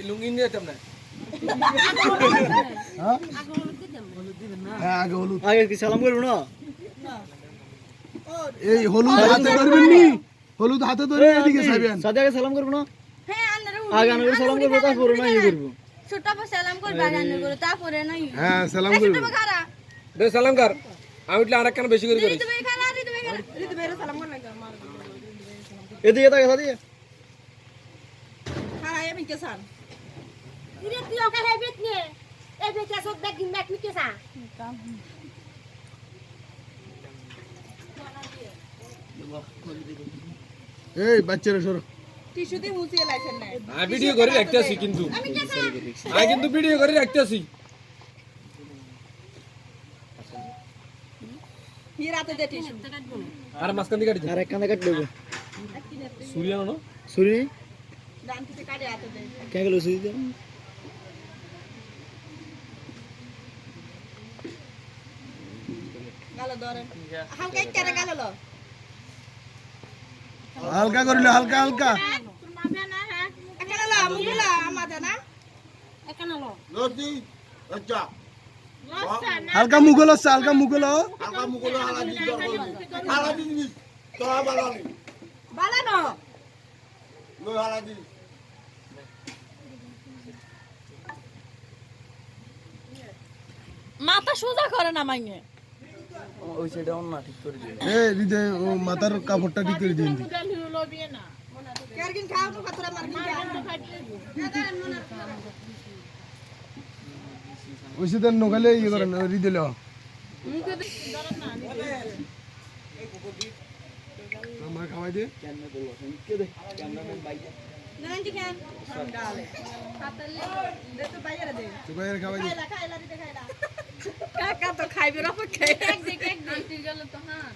লুঙ্গি নিয়ে যেতাম না আগে কি সালাম করবো না? এই হলুদ হাতে ধরবেন নি, হলুদ হাতে ধরে এদিকে চাইবেন। সাথে আগে সালাম করবো না? হ্যাঁ আন্নারে আগে আনারে সালাম করবো, তারপরে না ইয়ে করবো। ছোট আপা সালাম করবা রান্না করে তারপরে না হ্যাঁ সালাম ছোট করবেন। আপা খারা দে সালাম কর আমি উঠলে আরেক কান বেশি করে করিস তুমি খারা তুমি খারা তুমি সালাম কর না আমার এদিকে তাকে সাথে খারা আমি কে সান Ini dia kan habitnya. Habitnya sok daging mak mikir sa. এই বাচ্চারা সরো। টিস্যু দিয়ে মুছিয়ে লাইছেন না আমি ভিডিও করে রাখতেছি কিন্তু আমি কিন্তু ভিডিও করে রাখতেছি হিরাতে দে টিস্যু আর মাঝখান দিয়ে কাটি আর এক কান্দা কাট দেবো। সূর্য না ছুরি ডান থেকে কাটে হাতে দে কে গেল ছুরি দিয়ে? গালো ধরে হালকা একটারে গালো লো হালকা করিলে হালকা হালকা। এখানে লো মুগুলা আমাদের না Ekan lo. হালকা মুগল আছে, হালকা মুগল। বালানো মাথা সোজা করে না মাইনে ওই সাইডে অন্য ঠিক করে দিল। এই হৃদয় ও মাথার কাপড়টা ঠিক করে দিন। কেরকিন খাও তো কতরা মারকিন ওইসে দেন নগালে ইয়ে করেন হৃদয় লো। আমার খাওয়াই দে। নানজি খান ডালে হাতলে দে তো বাইরে দে তো বাইরে খাওয়াই দে। খাইলা খাইলা দিতে খাইলা কাকা তো খাইবে রফ খাই এক দিক আন্টির গেল তো হ্যাঁ